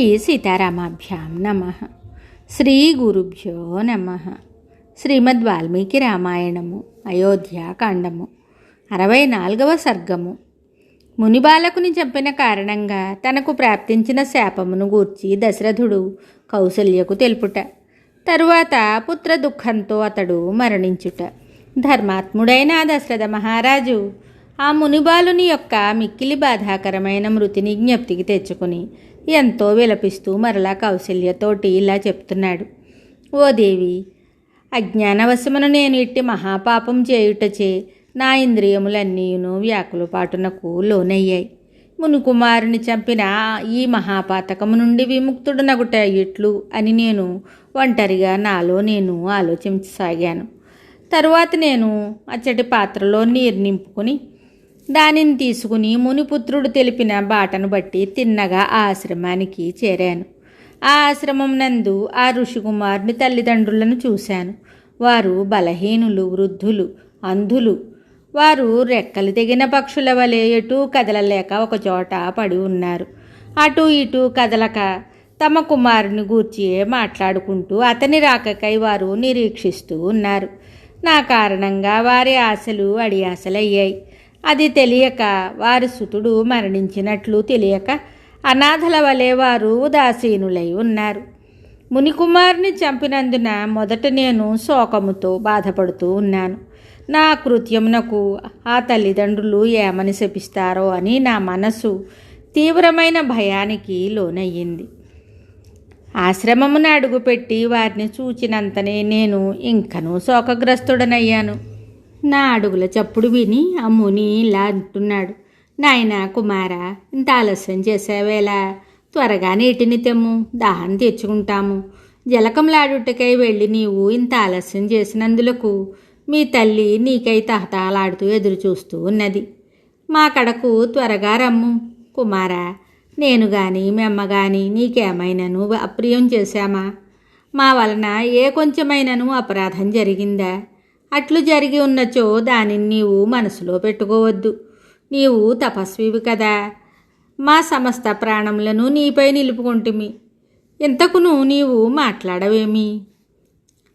శ్రీ సీతారామాభ్యాం నమః. శ్రీ గురుభ్యో నమః. శ్రీమద్ వాల్మీకి రామాయణము అయోధ్యాకాండము 64వ సర్గము. మునిబాలకుని చంపిన కారణంగా తనకు ప్రాప్తించిన శాపమును గూర్చి దశరథుడు కౌసల్యకు తెలుపుట. తరువాత పుత్ర దుఃఖంతో అతడు మరణించుట. ధర్మాత్ముడైన దశరథ మహారాజు ఆ మునిబాలుని యొక్క మిక్కిలి బాధాకరమైన మృతిని జ్ఞప్తికి తెచ్చుకుని ఎంతో విలపిస్తూ మరలా కౌసల్యతోటి ఇలా చెప్తున్నాడు. ఓ దేవి, అజ్ఞానవశమును నేను ఇట్టి మహాపాపం చేయుటచే నా ఇంద్రియములన్నీయును వ్యాకులపాటునకు లోనయ్యాయి. మునికుమారుని చంపిన ఈ మహాపాతకము నుండి విముక్తుడునగుట ఎట్లు అని నేను ఒంటరిగా నాలో నేను ఆలోచించసాగాను. తరువాత నేను అచ్చటి పాత్రలో నీరు నింపుకుని దానిని తీసుకుని మునిపుత్రుడు తెలిపిన బాటను బట్టి తిన్నగా ఆ ఆశ్రమానికి చేరాను. ఆ ఆశ్రమం నందు ఆ ఋషికుమారుని తల్లిదండ్రులను చూశాను. వారు బలహీనులు, వృద్ధులు, అంధులు. వారు రెక్కలు తెగిన పక్షుల వలె ఎటూ కదలలేక ఒకచోట పడి ఉన్నారు. అటూ ఇటూ కదలక తమ కుమారుని గూర్చి మాట్లాడుకుంటూ అతని రాకకై వారు నిరీక్షిస్తూ ఉన్నారు. నా కారణంగా వారి ఆశలు అడియాసలయ్యాయి. అది తెలియక, వారి సుతుడు మరణించినట్లు తెలియక అనాథల వలె వారు ఉదాసీనులై ఉన్నారు. మునికుమారుని చంపినందున మొదట నేను శోకముతో బాధపడుతూ ఉన్నాను. నా కృత్యమునకు ఆ తల్లిదండ్రులు ఏమని శపిస్తారో అని నా మనసు తీవ్రమైన భయానికి లోనయ్యింది. ఆశ్రమమున అడుగుపెట్టి వారిని చూచినంతనే నేను ఇంకనూ శోకగ్రస్తుడనయ్యాను. నా అడుగుల చప్పుడు విని ఆ ముని ఇలా అంటున్నాడు. నాయనా కుమారా, ఇంత ఆలస్యం చేసేవేళ త్వరగా నీటిని తెమ్ము, దాహం తెచ్చుకుంటాము. జలకంలాడుటకై వెళ్ళి నీవు ఇంత ఆలస్యం చేసినందులకు మీ తల్లి నీకై తహతహలాడుతూ ఎదురు చూస్తూ ఉన్నది. మా కడకు త్వరగా రమ్ము కుమారా. నేను గాని మెమ్మ గాని నీకేమైనాను అప్రియం చేశామా? మా వలన ఏ కొంచెమైనను అపరాధం జరిగిందా? అట్లు జరిగి ఉన్నచో దానిని నీవు మనసులో పెట్టుకోవద్దు. నీవు తపస్వివి కదా. మా సమస్త ప్రాణములను నీపై నిలుపుకుంటుమి. ఇంతకును నీవు మాట్లాడవేమి?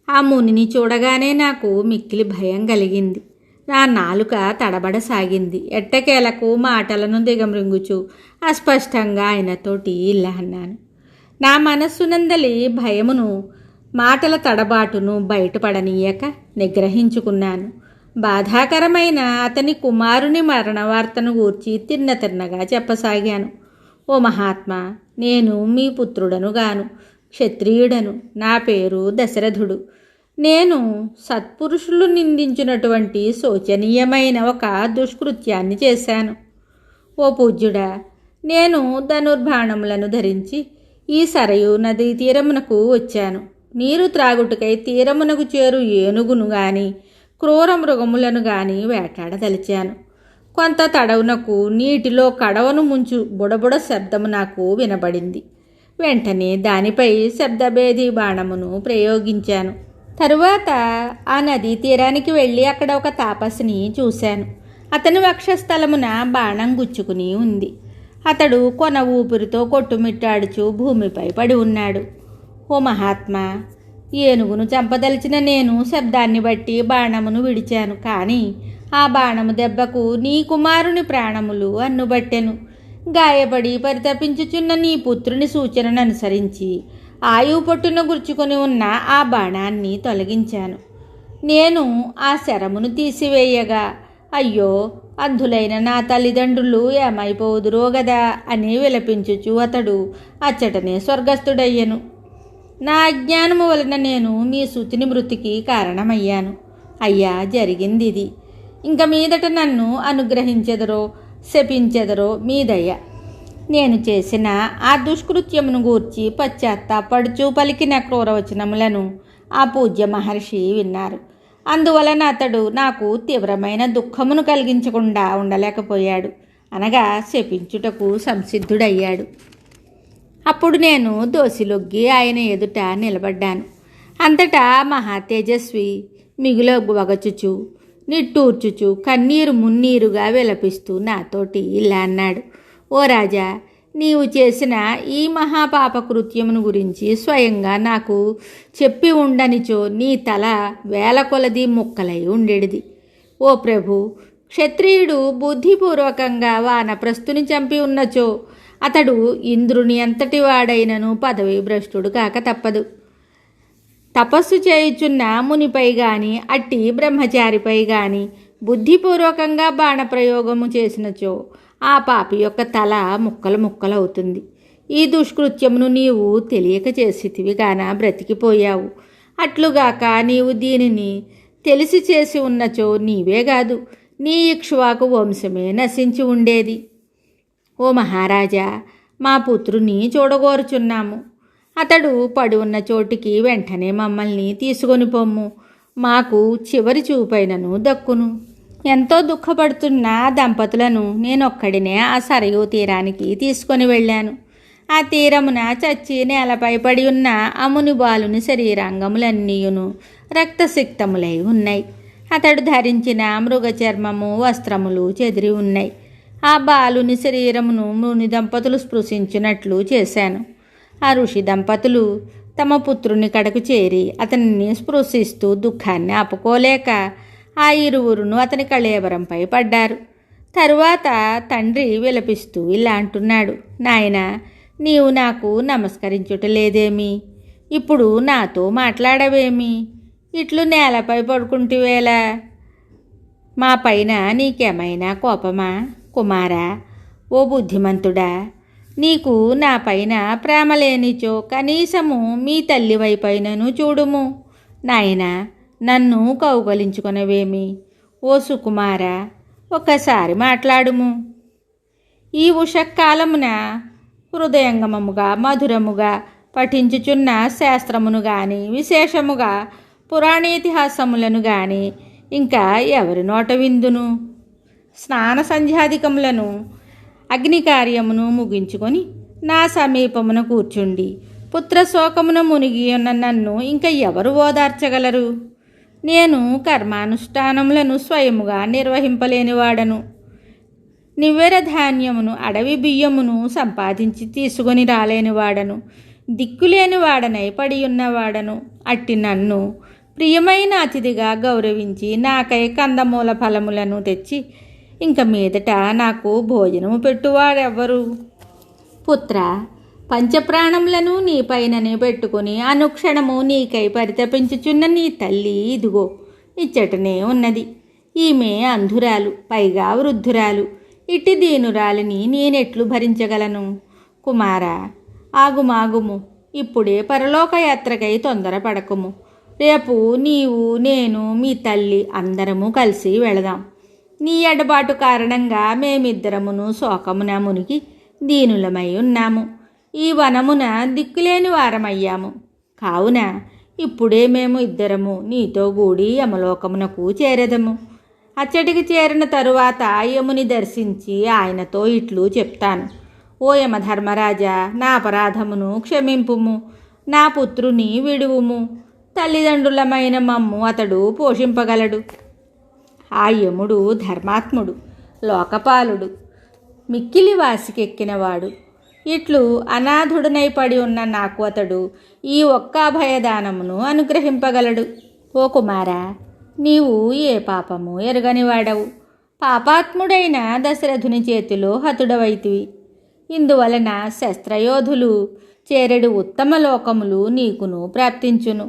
ఆ మునిని చూడగానే నాకు మిక్కిలి భయం కలిగింది. నా నాలుక తడబడసాగింది. ఎట్టకేలకు మాటలను దిగమృంగుచు అస్పష్టంగా ఆయనతోటి ఇలా అన్నాను. నా మనస్సునందలి భయమును, మాటల తడబాటును బయటపడనీయక నిగ్రహించుకున్నాను. బాధాకరమైన అతని కుమారుని మరణ వార్తను గూర్చి తిన్నగా చెప్పసాగాను. ఓ మహాత్మా, నేను మీ పుత్రుడను గాను, క్షత్రియుడను. నా పేరు దశరథుడు. నేను సత్పురుషులు నిందించినటువంటి శోచనీయమైన ఒక దుష్కృత్యాన్ని చేశాను. ఓ పూజ్యుడా, నేను ధనుర్బాణములను ధరించి ఈ సరయు నదీ తీరమునకు వచ్చాను. నీరు త్రాగుటకై తీరమునకు చేరు ఏనుగును గాని క్రూర మృగములను గాని వేటాడదలిచాను. కొంత తడవునకు నీటిలో కడవను ముంచు బుడబుడ శబ్దము నాకు వినబడింది. వెంటనే దానిపై శబ్దభేది బాణమును ప్రయోగించాను. తరువాత ఆ నదీ తీరానికి వెళ్ళి అక్కడ ఒక తాపసిని చూశాను. అతని వక్షస్థలమున బాణం గుచ్చుకుని ఉంది. అతడు కొన ఊపిరితో కొట్టుమిట్టాడుచు భూమిపై పడి ఉన్నాడు. ఓ మహాత్మా, ఏనుగును చంపదలిచిన నేను శబ్దాన్ని బట్టి బాణమును విడిచాను. కానీ ఆ బాణము దెబ్బకు నీ కుమారుని ప్రాణములు అన్నుబట్టెను. గాయపడి పరితపించుచున్న నీ పుత్రుని సూచనను అనుసరించి ఆయువు పొట్టును గుర్చుకొని ఉన్న ఆ బాణాన్ని తొలగించాను. నేను ఆ శరమును తీసివేయగా, అయ్యో, అంధులైన నా తల్లిదండ్రులు ఏమైపోదురో గదా అని విలపించుచు అతడు అచ్చటనే స్వర్గస్థుడయ్యను. నా అజ్ఞానము వలన నేను మీ సుతిని మృతికి కారణమయ్యాను. అయ్యా, జరిగింది ఇది. ఇంక మీదట నన్ను అనుగ్రహించెదరో శపించెదరో మీ దయ. నేను చేసిన ఆ దుష్కృత్యమును గూర్చి పశ్చాత్తాపడుచు పలికిన క్రూరవచనములను ఆ పూజ్య మహర్షి విన్నారు. అందువలన అతడు నాకు తీవ్రమైన దుఃఖమును కలిగించకుండా ఉండలేకపోయాడు. అనగా శపించుటకు సంసిద్ధుడయ్యాడు. అప్పుడు నేను దోసిలొగ్గి ఆయన ఎదుట నిలబడ్డాను. అంతటా మహా తేజస్వి మిగుల వగచుచు నిట్టూర్చుచు కన్నీరు మున్నీరుగా విలపిస్తూ నాతోటి ఇలా అన్నాడు. ఓ రాజా, నీవు చేసిన ఈ మహాపాప కృత్యమును గురించి స్వయంగా నాకు చెప్పి ఉండనిచో నీ తల వేల కొలది ముక్కలై ఉండేది. ఓ ప్రభు, క్షత్రియుడు బుద్ధిపూర్వకంగా వానప్రస్థుని చంపి ఉన్నచో అతడు ఇంద్రుని అంతటి వాడైనను పదవి భ్రష్టుడు కాక తప్పదు. తపస్సు చేయుచున్న మునిపై గాని అట్టి బ్రహ్మచారిపై గాని బుద్ధిపూర్వకంగా బాణప్రయోగము చేసినచో ఆ పాపి యొక్క తల ముక్కలు ముక్కలవుతుంది. ఈ దుష్కృత్యమును నీవు తెలియక చేసితివి గాన బ్రతికిపోయావు. అట్లుగాక నీవు దీనిని తెలిసి చేసి ఉన్నచో నీవే కాదు, నీ ఇక్ష్వాకు వంశమే నశించి ఉండేది. ఓ మహారాజా, మా పుత్రుని చూడగోరుచున్నాము. అతడు పడి ఉన్న చోటికి వెంటనే మమ్మల్ని తీసుకొని పొమ్ము. మాకు చివరి చూపైనను దక్కును. ఎంతో దుఃఖపడుతున్న దంపతులను నేనొక్కడినే ఆ సరయూ తీరానికి తీసుకొని వెళ్ళాను. ఆ తీరమున చచ్చి నేలపై పడి ఉన్న అముని బాలుని శరీరాంగములన్నీయును రక్తసిక్తములై ఉన్నాయి. అతడు ధరించిన మృగచర్మము వస్త్రములు చెదిరి ఉన్నాయి. ఆ బాలుని శరీరమును ముని దంపతులు స్పృశించినట్లు చేశాను. ఆ ఋషి దంపతులు తమ పుత్రుని కడకు చేరి అతనిని స్పృశిస్తూ దుఃఖాన్ని ఆపుకోలేక ఆ ఇరువురును అతని కళేబరంపై పడ్డారు. తరువాత తండ్రి విలపిస్తూ ఇలా అంటున్నాడు, నాయనా, నీవు నాకు నమస్కరించుటలేదేమి? ఇప్పుడు నాతో మాట్లాడవేమి? ఇట్లు నేలపై పడుకుంటువేలా? మా పైన నీకేమైనా కోపమా? కుమారా, ఓ బుద్ధిమంతుడా, నీకు నా పైన ప్రేమ లేనిచో కనీసము మీ తల్లి వైపైనను చూడుము. నాయనా, నన్ను కౌగలించుకొనవేమి? ఓ సుకుమారా, ఒక్కసారి మాట్లాడుము. ఈ ఉషకాలమున హృదయంగమముగా మధురముగా పఠించుచున్న శాస్త్రమును గాని విశేషముగా పురాణేతిహాసములను గాని ఇంకా ఎవరి నోట విందును? స్నాన సంధ్యాధికములను అగ్నికార్యమును ముగించుకొని నా సమీపమున కూర్చుండి పుత్రశోకమున మునిగి ఉన్న నన్ను ఇంకా ఎవరు ఓదార్చగలరు? నేను కర్మానుష్ఠానములను స్వయముగా నిర్వహింపలేనివాడను. నివ్వెర ధాన్యమును అడవి బియ్యమును సంపాదించి తీసుకొని రాలేనివాడను. దిక్కులేని వాడనై పడి ఉన్నవాడను. అట్టి నన్ను ప్రియమైన అతిథిగా గౌరవించి నాకై కందమూల ఫలములను తెచ్చి ఇంక మీదట నాకు భోజనము పెట్టువారెవ్వరు? పుత్ర, పంచప్రాణములను నీపైననే పెట్టుకుని అనుక్షణము నీకై పరితపించుచున్న నీ తల్లి ఇదిగో ఇచ్చటనే ఉన్నది. ఈమె అంధురాలు, పైగా వృద్ధురాలు. ఇట్టి దీనురాలిని నేనెట్లు భరించగలను? కుమారా, ఆగుమాగుము. ఇప్పుడే పరలోకయాత్రకై తొందరపడకుము. రేపు నీవు, నేను, మీ తల్లి అందరము కలిసి వెళదాం. నీ ఎడబాటు కారణంగా మేమిద్దరమును శోకమున మునిగి దీనులమై ఉన్నాము. ఈ వనమున దిక్కులేని వారమయ్యాము. కావున ఇప్పుడే మేము ఇద్దరము నీతో కూడి యమలోకమునకు చేరెదము. అచ్చటికి చేరిన తరువాత యముని దర్శించి ఆయనతో ఇట్లు చెప్తాను, ఓ యమధర్మరాజా, నా అపరాధమును క్షమింపుము. నా పుత్రుని విడువుము. తల్లిదండ్రులమైన మమ్ము అతడు పోషింపగలడు. ఆ యముడు ధర్మాత్ముడు, లోకపాలుడు, మిక్కిలి వాసికెక్కినవాడు. ఇట్లు అనాథుడనై పడి ఉన్న నాకు అతడు ఈ ఒక్క అభయదానమును అనుగ్రహింపగలడు. ఓ కుమారా, నీవు ఏ పాపము ఎరగనివాడవు. పాపాత్ముడైన దశరథుని చేతిలో హతుడవైతివి. ఇందువలన శస్త్రయోధులు చేరెడు ఉత్తమ లోకములు నీకును ప్రాప్తించును.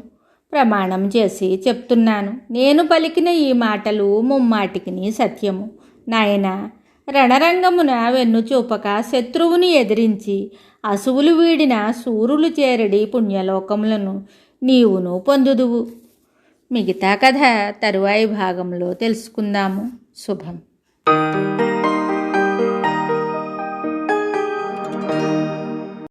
ప్రమాణం చేసి చెప్తున్నాను. నేను పలికిన ఈ మాటలు ముమ్మాటికిని సత్యము. నాయనా, రణరంగమున వెన్ను చూపక శత్రువుని ఎదిరించి అసువులు వీడిన సూరులు చేరడి పుణ్యలోకములను నీవును పొందుదువు. మిగతా కథ తరువాయి భాగంలో తెలుసుకుందాము. శుభం.